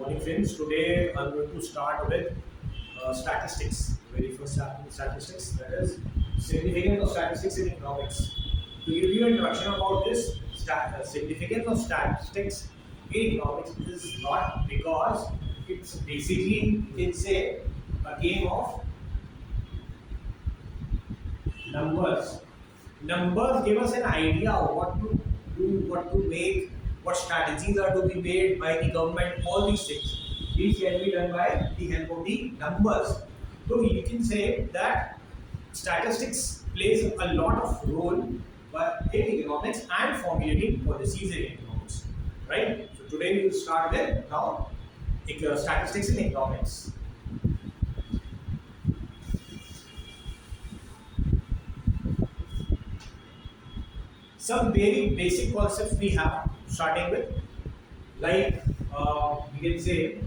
Morning, friends. Today I'm going to start with statistics. Very first statistics, that is significance of statistics in economics. To give you an introduction about this, significance of statistics in economics is not because it's basically, you can say, a game of numbers. Numbers give us an idea of what to do, what to make, what strategies are to be made by the government, all these things. These can be done by the help of the numbers. So you can say that statistics plays a lot of role in economics and formulating policies in economics. Right? So today we will start with now statistics in economics. Some very basic concepts we have, starting with, like we can say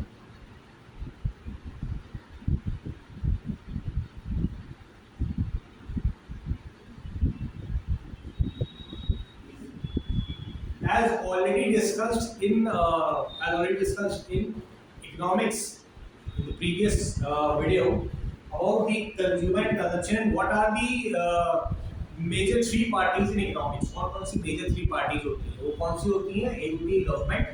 as already discussed in economics in the previous video about the consumer and consumption and what are the major three parties in economics. कौन कौन सी major three parties होती हैं? वो कौन सी होती हैं? एक होती है गवर्नमेंट,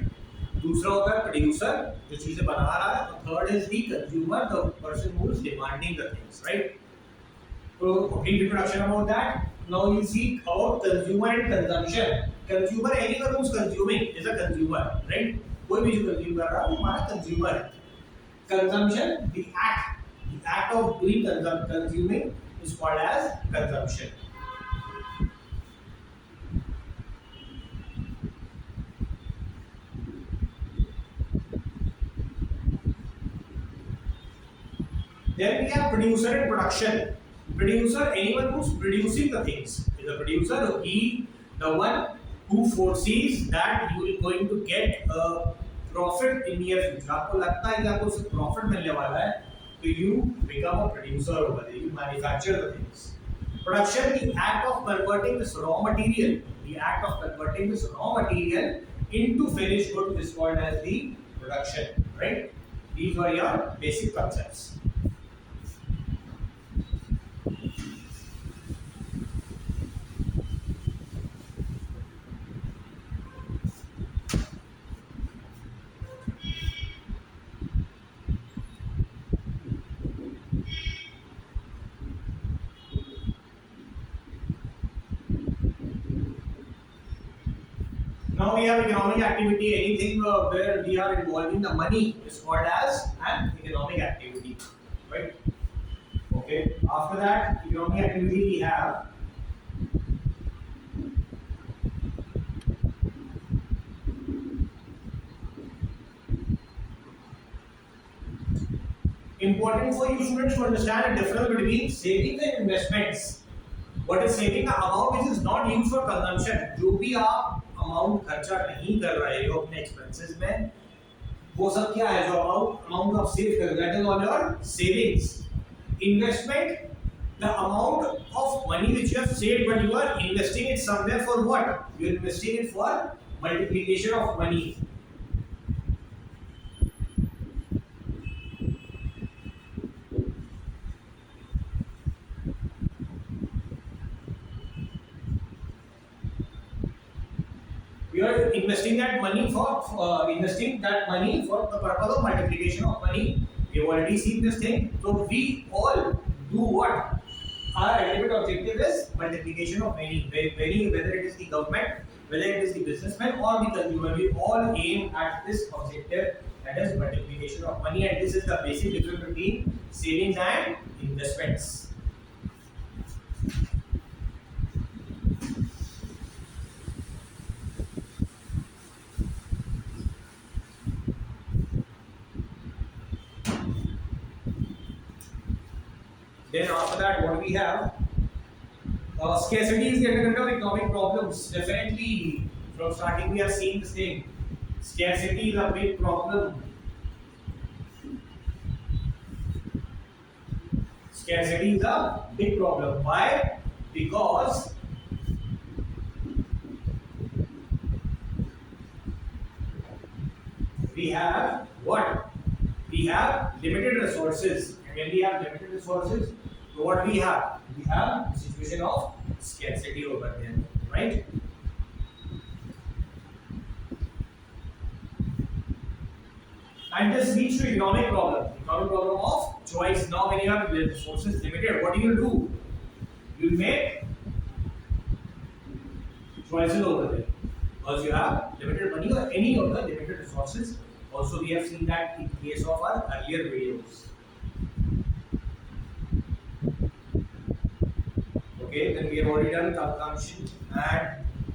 दूसरा होता है प्रोड्यूसर जो चीजें बना रहा है, और third is the consumer, the person who is demanding the things, right? So brief introduction about that. Now you see about consumer and consumption. Consumer, anyone who's consuming is a consumer, right? कोई भी जो consume कर रहा है वो हमारा consumer है. Consumption, the act of doing consuming is called as consumption. Then we have producer and production. Producer, anyone who's producing the things, is a producer. He, the one who foresees that you are going to get a profit in near future. आपको लगता है कि आपको उससे profit मिलने वाला है, तो you become a producer over there. You manufacture the things. Production, the act of converting this raw material, into finished good is called as the production, right? These are your basic concepts. Now we have economic activity. Anything where we are involving the money is called as an economic activity, right? Okay. After that, economic activity we have important for you students to understand the difference between savings and investments. What is saving? The amount which is not used for consumption. जो भी आप amount खर्चा नहीं कर रहे हो अपने expenses में, वो सब क्या है? जो अमाउंट आप सेव कर, that is all your savings. Investment, the amount of money which you have saved but you are investing it somewhere for what? You are investing it for multiplication of money. We are investing that money for the purpose of multiplication of money. We have already seen this thing. So we all do what? Our ultimate objective is multiplication of money. Whether it is the government, whether it is the businessman or the consumer, we all aim at this objective, that is multiplication of money. And this is the basic difference between savings and investments. Then after that, what we have? Scarcity is the undercurrent of economic problems. Definitely, from starting we are seeing this thing. Scarcity is a big problem. Scarcity is a big problem. Why? Because we we have what? We have limited resources. And when we have limited resources, so what we have? We have the situation of scarcity over there, right? And this leads to economic problem. Economic problem of choice. Now, when you have resources limited, what do? You make choices over there because you have limited money or any of the limited resources. Also, we have seen that in case of our earlier videos. Okay, then we have already done consumption and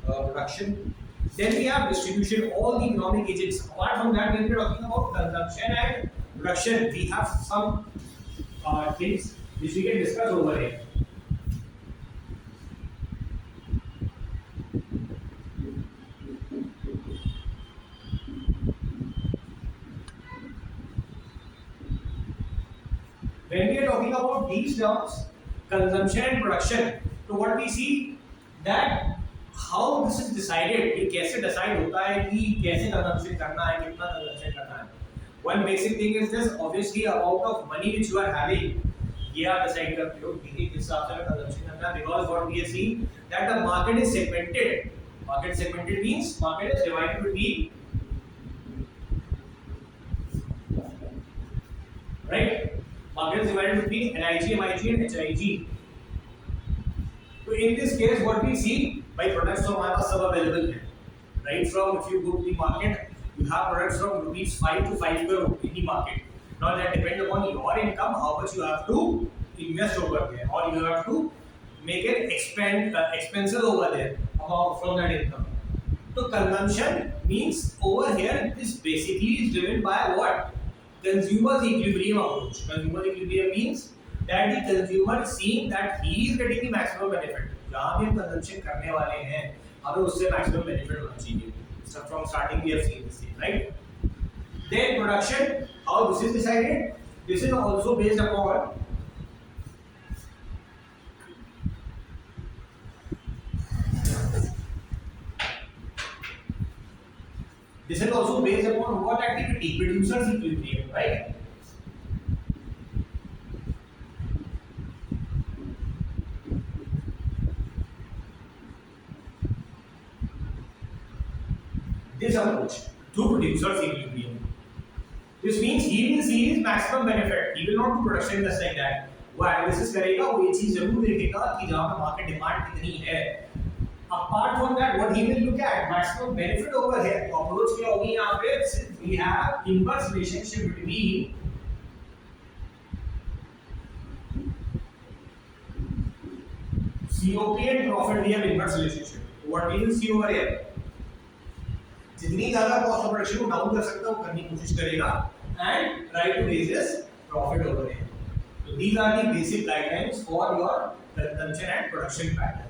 production. Then we have distribution, all the economic agents. Apart from that, when we are talking about consumption and production, we have some things which we can discuss over here. When we are talking about these terms, consumption and production, so what we see that how this is decided, कि कैसे decide होता है कि कैसे consumption करना है, कितना consumption करना है. One basic thing is this, obviously amount of money which you are having, ये आप decide करते हो कि किस हिसाब से consumption करना है, because what we have seen that the market is segmented. Market segmented means market is divided between, right? Market is divided between NIG, MIG and HIG. So in this case, what we see by products from हमारे पास सब available है, right? From if you go to the market, you have products from rupees 5 to 5 crore in the market. Now that depends upon your income, how much you have to invest over there, or you have to make an expenses over there from that income. So consumption means over here, this basically is driven by what? Consumer's equilibrium approach. Consumer equilibrium means that the consumer is seeing that he is getting the maximum benefit. जहाँ भी हम consumption करने वाले हैं, हमें उससे maximum benefit होना चाहिए. So from starting we have seen this thing, right? Then production, how this is decided? This is also based upon what activity? Producer's equilibrium, right? This approach to producer's equilibrium. This means he will see his maximum benefit. He will not do production just like that. वो analysis करेगा, वो ये चीज जरूर देखेगा कि जहाँ पे मार्केट डिमांड कितनी है. Apart from that, what he will look at maximum benefit over here. तो अप्रोच क्या होगी यहाँ पे? Since we have inverse relationship between COP and profit, we have inverse relationship. What we will see over here? जितनी ज्यादा cost of production को down कर सकता है वो करने की कोशिश करेगा and try to raise his profit over here. So these are the basic guidelines for your consumption and production pattern.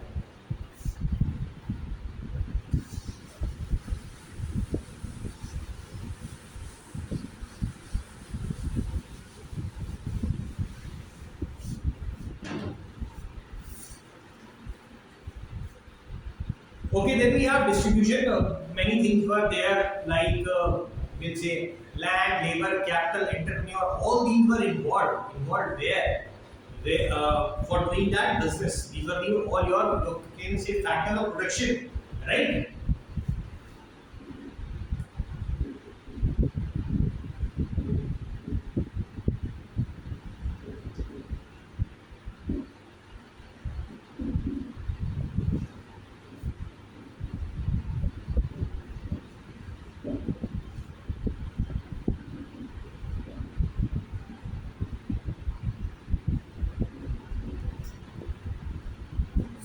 Okay, then we have distribution. Many things were there, like let's say land, labor, capital, entrepreneur. All these were involved there. For doing that business, these are all your can say factors of production, right?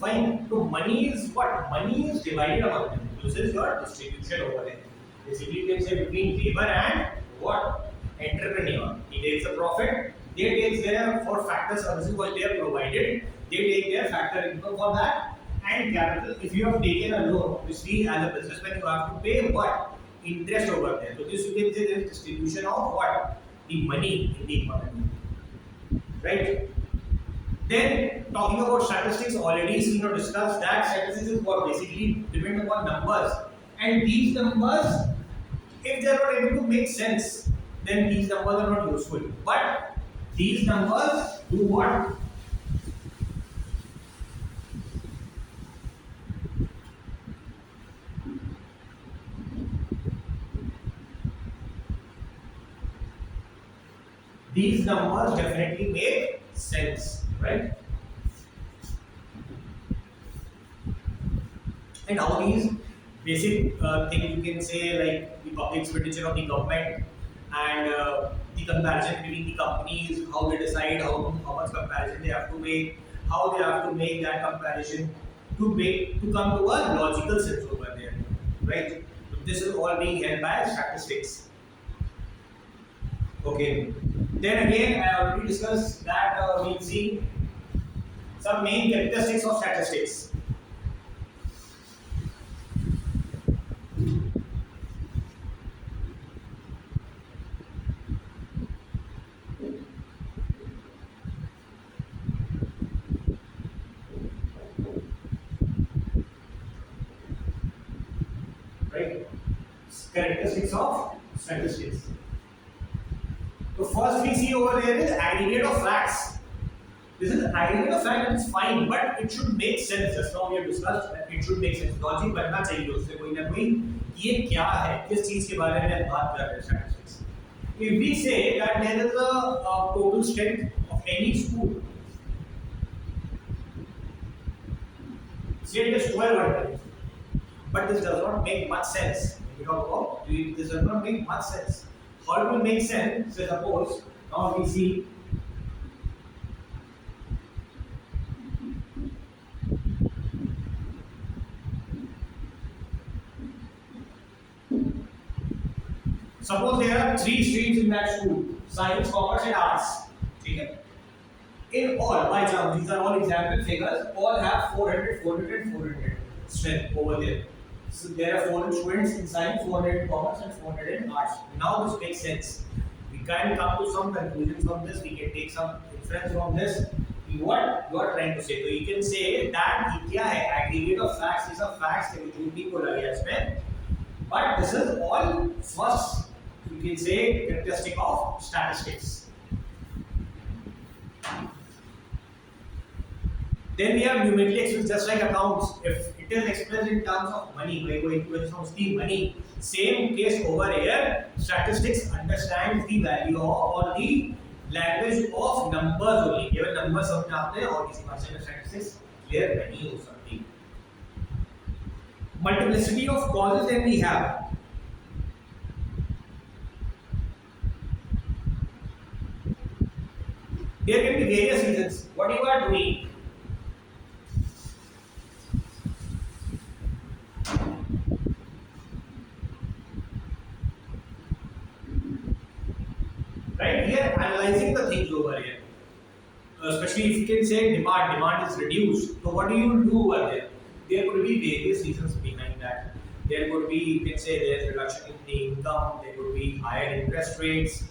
Fine. So money is what? Money is divided among them. This is your distribution over there. Basically, you can say between labor and what? Entrepreneur. He takes a profit. They take their for factor services what they have provided. They take their factor income for that and capital. If you have taken a loan, obviously as a businessman you have to pay what? Interest over there. So this you can say the distribution of what? The money in the economy. Right? Then talking about statistics, already seen or discussed that statistics is what basically depend upon numbers, and these numbers If they are not able to make sense, then these numbers are not useful. But these numbers do what? These numbers definitely make sense, right? And how these basic things you can say, like the public expenditure of the government and the comparison between the companies, how they decide how much comparison they have to make, how they have to make that comparison to come to a logical sense over there, right? So this is all being held by statistics. Okay. Then again, I already discussed that we'll see some main characteristics of statistics. Right? Characteristics of statistics. So first we see over there is aggregate of facts. This is aggregate of facts, and it's fine, but it should make sense. Just now we have discussed that it should make sense. Logic बनना चाहिए उससे कोई ना कोई ये क्या है, किस चीज के बारे में बात कर रहे हैं statistics. If we say that there is a total strength of any school, say it is 1200, but this does not make much sense. You know, this does not make much sense. How it will make sense? So suppose now we see suppose there are 3 streams in that school: science, commerce, and arts. Okay? In all, by chance, these are all example figures. All have 400, 400, and 400 strength over there. So there are 400 students in science, 400 in commerce, and 400 in arts. Now this makes sense. We can come to some conclusions from this. We can take some inference from this. What you are trying to say? So you can say that क्या है? Aggregate of facts is a facts के जो भी बोला गया इसमें. But this is all first. You can say characteristic of statistics. Then we have numerical expressed just like accounts. If it is expressed in terms of money, by going to of the money, same case over here. Statistics understands the value or the language of numbers only. केवल numbers समझ आते हैं और किसी भाषा में statistics clear नहीं हो सकती. Multiplicity of causes then we have. There can be various reasons. What you are doing. Right, we are analyzing the things over here. Especially if you can say demand is reduced. So what do you do over there? There could be various reasons behind that. There could be, you can say, there's reduction in the income. There could be higher interest rates.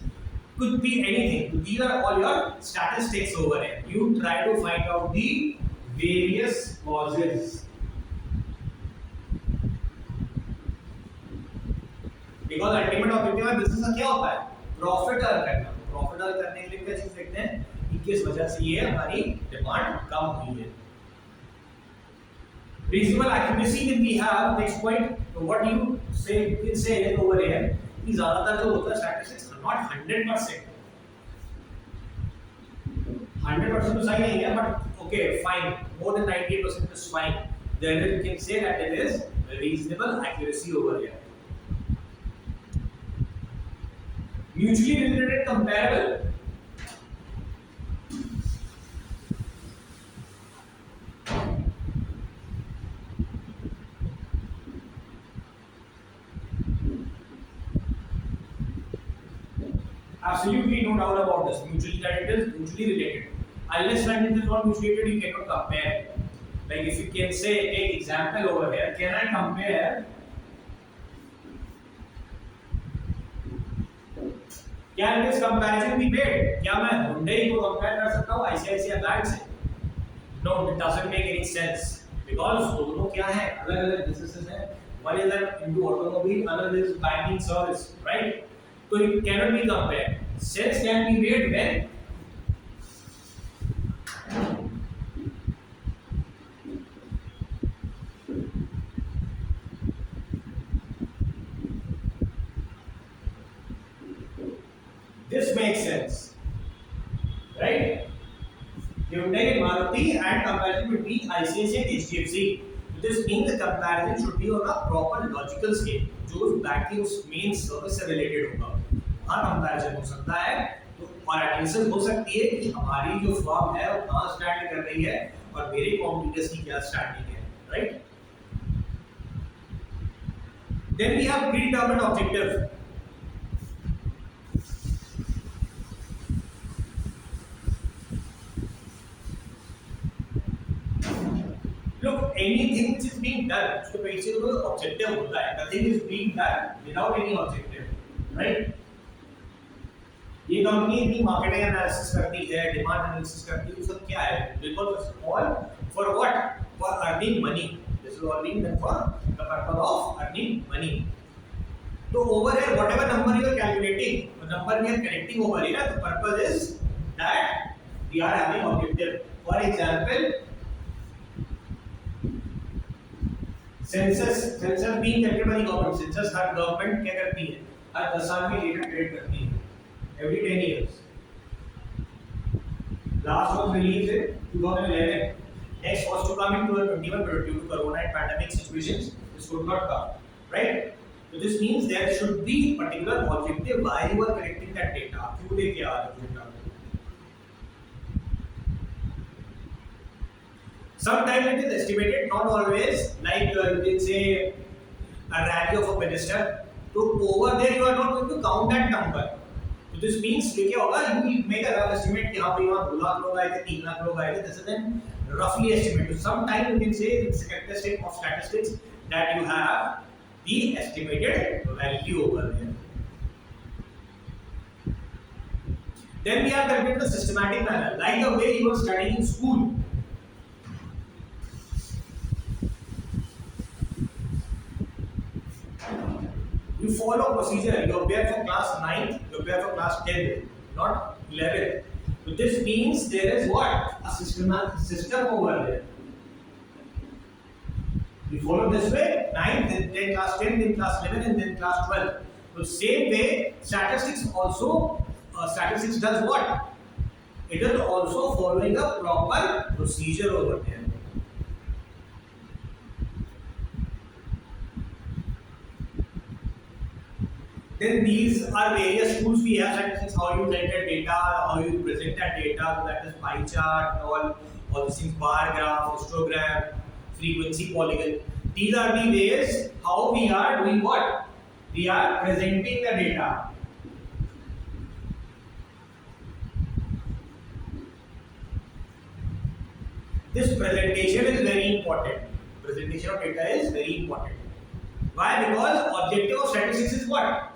Could be anything. So these are all your statistics over here. You try to find out the various causes. Because ultimate objective of business का क्या होता है? Profit earn करना. Profit earn करने के लिए क्या चीज देखते हैं कि किस वजह से ये हमारी डिमांड कम हुई है. Reasonable accuracy that we have, next point, what you say, you can say over here कि ज़्यादातर जो होता है statistics not 100%. 100% तो सही नहीं है, but okay, fine. More than 98% is fine. Then you can say that it is reasonable accuracy over here. Mutually related comparable. Absolutely no doubt about this. Mutually that it is mutually related. Unless when it is not mutually related, you cannot compare. Like if you can say an example over here, can I compare? Can this comparison be made? क्या मैं Hyundai को compare कर सकता हूँ ICICI bank से? No, it doesn't make any sense because दोनों क्या हैं? अलग-अलग businesses हैं. One is into automobile, another is banking service, right? So it cannot be compared. Sense can be made when this makes sense, right? Hyundai, Maruti, and comparison between ICICI and HDFC. This means the comparison should be on a proper logical scale. जो battery उस main service से related होगा, वहाँ comparison हो सकता है। तो और एनालिसिस हो सकती है कि हमारी जो फर्म है वो कहाँ स्टैंड कर रही है और मेरे कॉम्पिटिटर्स की क्या स्टैंडिंग है, right? Then we have predetermined objective. Look, anything which is being done, उसके पीछे कोई objective होता है. Nothing is being done without any objective, right? ये कंपनी इतनी मार्केटिंग एनालिसिस करती है, डिमांड एनालिसिस करती है, सब क्या है? Because all for what? For earning money. This is all being done for the purpose of earning money. So over here, whatever number you are calculating, the number we are correcting over here, the purpose is that we are having objective. For example, census being collected by the government. Census her government क्या करती है? हर 10 साल में data collect करती है, every 10 years. Last was release in 2011. Next was to come in 2021, but due to corona and pandemic situations this could not come, right? So this means there should be particular objective why you are collecting that data. क्यों लेके आ रहे हो data? Sometimes it is estimated, not always. Like you can say a rally of a minister. So over there you are not going to count that number. So this means क्या होगा? You will make a rough estimate कि हाँ भाई वहाँ 2 लाख लोग आए थे, 3 लाख लोग आए थे. This is then roughly estimate. So sometimes you can say it's a characteristic of statistics that you have the estimated value over there. Then we are calculating the systematic manner, like the way you are studying in school. You follow procedure. You appear for class 9th, you appear for class 10th, not 11th. So this means there is what? A system over there. You follow this way, 9th, then class 10, then class 11, and then class 12. So same way, statistics also, statistics does what? It is also following a proper procedure over there. Then these are various tools we have. Statistics, how you collect that data, how you present that data. So that is pie chart, all these things, bar graph, histogram, frequency polygon. These are the ways how we are doing what? We are presenting the data. This presentation is very important. Presentation of data is very important. Why? Because objective of statistics is what?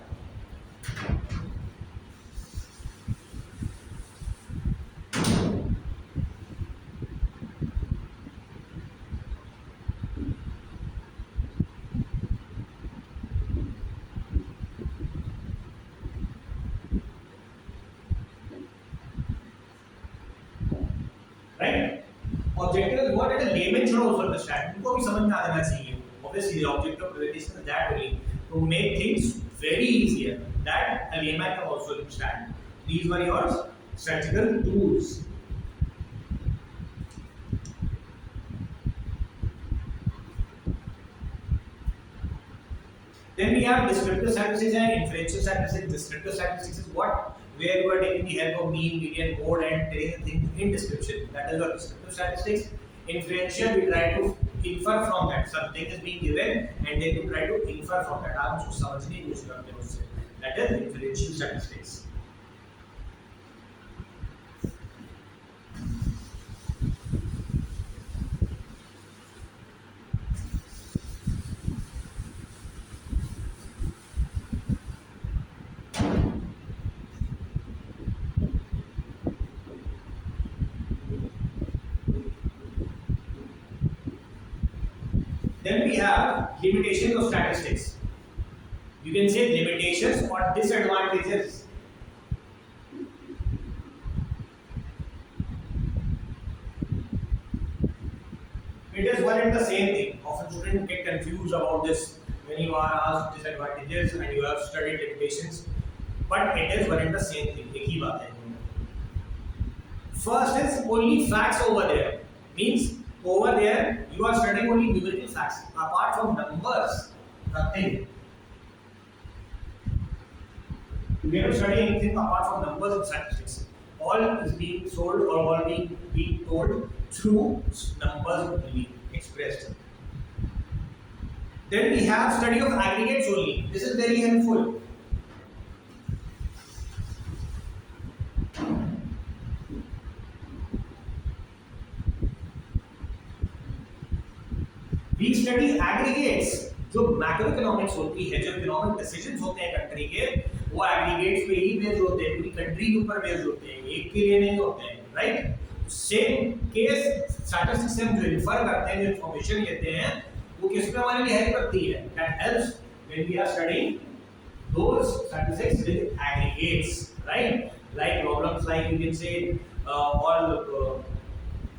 Right? Objective is what? At a layman should also understand. उनको भी समझ में आ जाना चाहिए. Obviously, the objective of presentation is that only to make things very easier that a layman can also understand. These were your statistical tools. Then we have descriptive statistics and inferential statistics. Descriptive statistics is what? Where you are taking the help of mean, median, mode, and telling things in description. That is your descriptive statistics. Inferential, we try to infer from that. Something is being given, and then you try to infer from that. आप उसको समझने की कोशिश करते हो उससे. That is inferential statistics. Then we have limitations of statistics. You can say limitations or disadvantages. It is one and the same thing. Often students get confused about this when you are asked disadvantages and you have studied limitations. But it is one and the same thing. एक ही बात है. First is only facts over there. Means over there you are studying only numerical facts. Apart from numbers, nothing. You cannot study anything apart from numbers and statistics. All is being sold or all being told through numbers only expressed. Then we have study of aggregates only. This is very helpful. We study aggregates. जो macro economics होती है, जो economic decisions होते हैं country के, वो aggregates पे ही based होते हैं, पूरी कंट्री के ऊपर बेस्ड होते हैं, एक के लिए नहीं होते हैं, राइट? सेम केस स्टैटिस्टिक्स से हम जो इन्फर करते हैं, जो इंफॉर्मेशन लेते हैं, वो किस पे हमारे लिए हेल्प करती है? That helps when we are studying those statistics with aggregates, right? Like problems like you can say all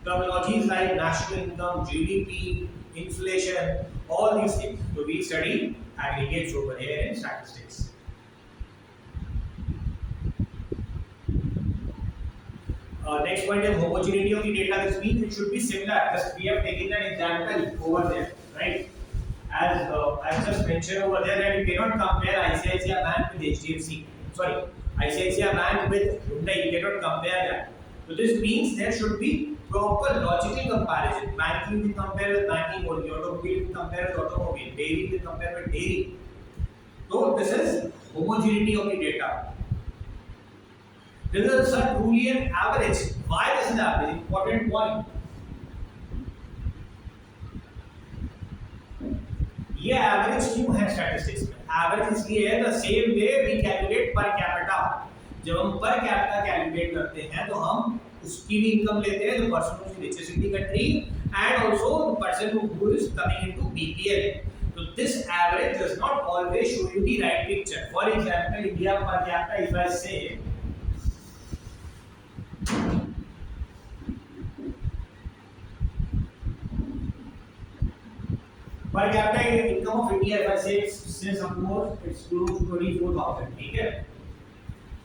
terminologies like national income, GDP, inflation, all these things. So we study aggregates over here in statistics. Next point is homogeneity of the data. This means it should be similar. Just we have taken an example over there, right? As I just mentioned over there that you cannot compare ICICI Bank with HDFC. Sorry, ICICI Bank with Hyundai. You cannot compare that. So this means there should be proper logical comparison. Banking will compare with banking only. Automobile will compare with automobile. Dairy will compare with dairy. So this is homogeneity of the data. There is a Boolean average. Why this is average? Important point. ये average क्यों है statistics में? Average इसलिए है the same way we calculate per capita. जब हम per capita calculate करते हैं तो हम उसकी भी इनकम लेते हैं, the person who is richest in the country and also the person who is coming into BPL. So this average does not always show you the right picture. For example, India per capita, if I say per capita income of India, if I say suppose it's close to 24,000, ठीक है?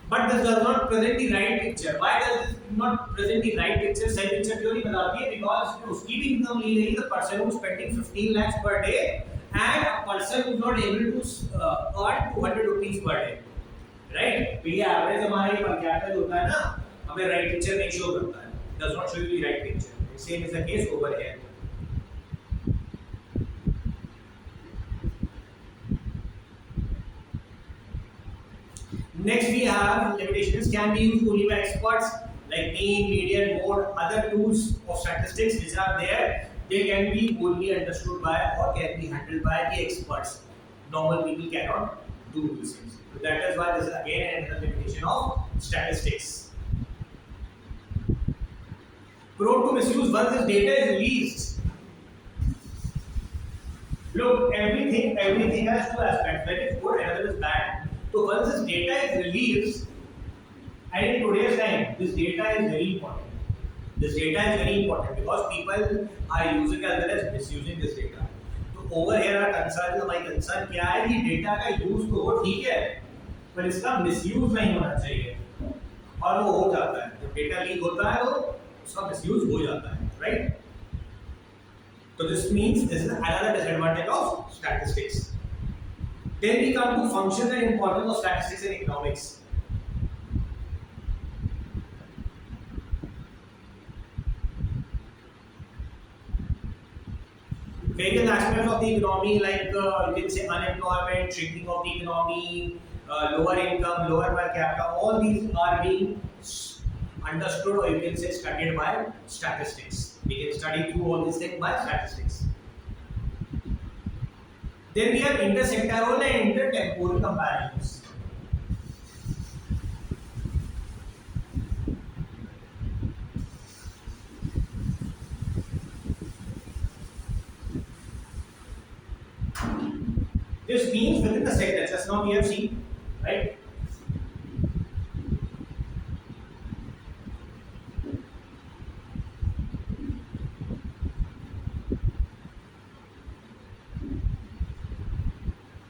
But this does not present the right picture. Why does this not present the right picture? सही picture क्यों नहीं बताती है? Because उसकी भी income ली गई, the person who is spending 15 lakhs per day and a person who is not able to earn 200 rupees per day, right? तो ये average हमारे per capita होता है ना, हमें right picture नहीं show करता है. Does not show you the right picture. Same is the case over here. Next we have limitations can be used only by experts like mean, median, mode, other tools of statistics which are there. They can be only understood by or can be handled by the experts. Normal people cannot do these things. So that is why this is again another limitation of statistics. Prone to misuse once this data is released. Look, everything has two aspects. One is good, another is bad. So once this data is released, and in today's time, this data is very important. This data is very important because people are using as well as misusing this data. So over here our concern, हमारी concern क्या है कि data का use तो हो ठीक है, पर इसका misuse नहीं होना चाहिए. और वो हो जाता है. जब data leak होता है तो उसका misuse हो जाता है, right? So this means this is another disadvantage of statistics. Then we come to functions and importance of statistics in economics. Various aspects of the economy like you can say unemployment, shrinking of the economy, lower income, lower per capita, all these are being understood or you can say studied by statistics. We can study through all these things by statistics. Then we have intersectoral and intertemporal comparisons. within the sector. Just now we have seen, right?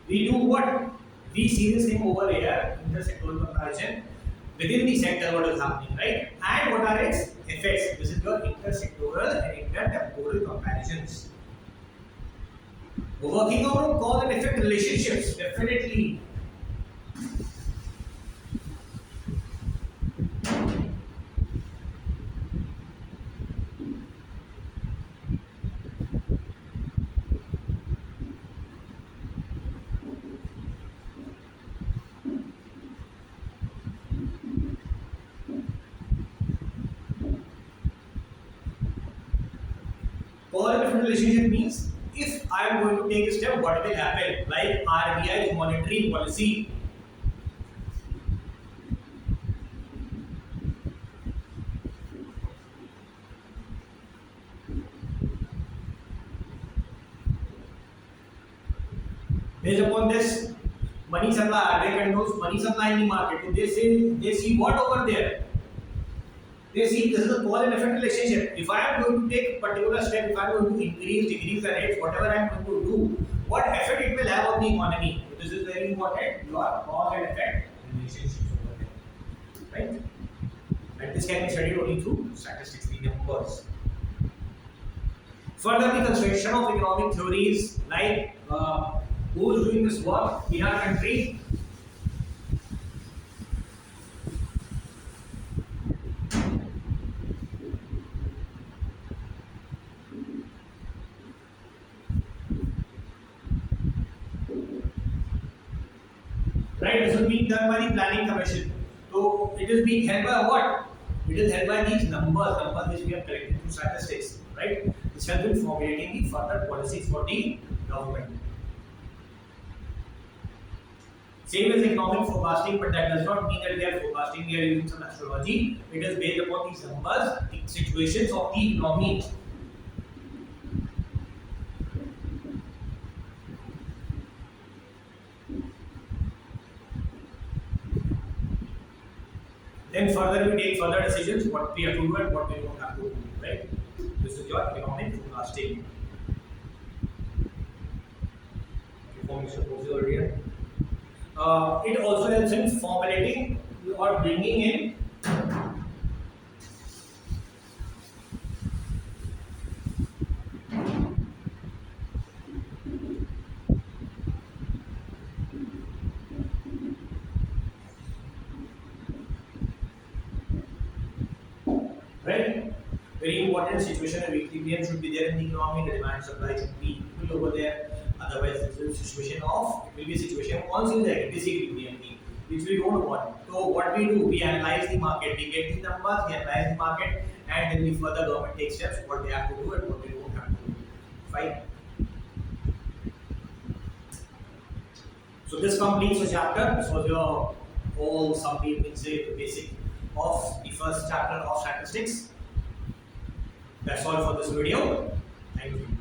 We do what? We see this thing over here, intersectoral comparison within the sector, what is happening, right? And what are its effects? This is your intersectoral and intertemporal comparisons. Working out on cause and effect relationships, definitely. Cause and effect relationship means if I am going to take a step, what will happen? Like RBI monetary policy. Based upon this money supply, they controls money supply in the market. So they see what over there? They see this is a cause and effect relationship. If I am going to take a particular step, if I am going to decrease the rates, whatever I am going to do, what effect it will have on the economy? So this is very important. Your cause and effect relationships over there, right? And this can be studied only through statistics, the numbers. Further, the construction of economic theories like who is doing this work in our country? Right, this is being done by the planning commission. So it is being held by what? It is held by these numbers which we have collected through statistics, right? This has been formulating the further policies for the government. Same as economic forecasting, but that does not mean that we are forecasting, we are using some astrology. It is based upon these numbers, the situations of the economy. Then further we take further decisions, what we have to do and what we don't have to do, right? This is your economic forecasting. Information was earlier. It also helps in formulating or bringing in right? Very important situation and equilibrium should be there in the economy, the demand supply should be equal over there. Otherwise, this is a situation of, it will be a situation of disequilibrium, which we don't want. So, what we do, we analyze the market, we get the numbers, we analyze the market, and then we further government takes steps, what they have to do and what they don't have to do. Fine. So, this completes the chapter. This was your whole summary, you can say, the basic of the first chapter of statistics. That's all for this video. Thank you.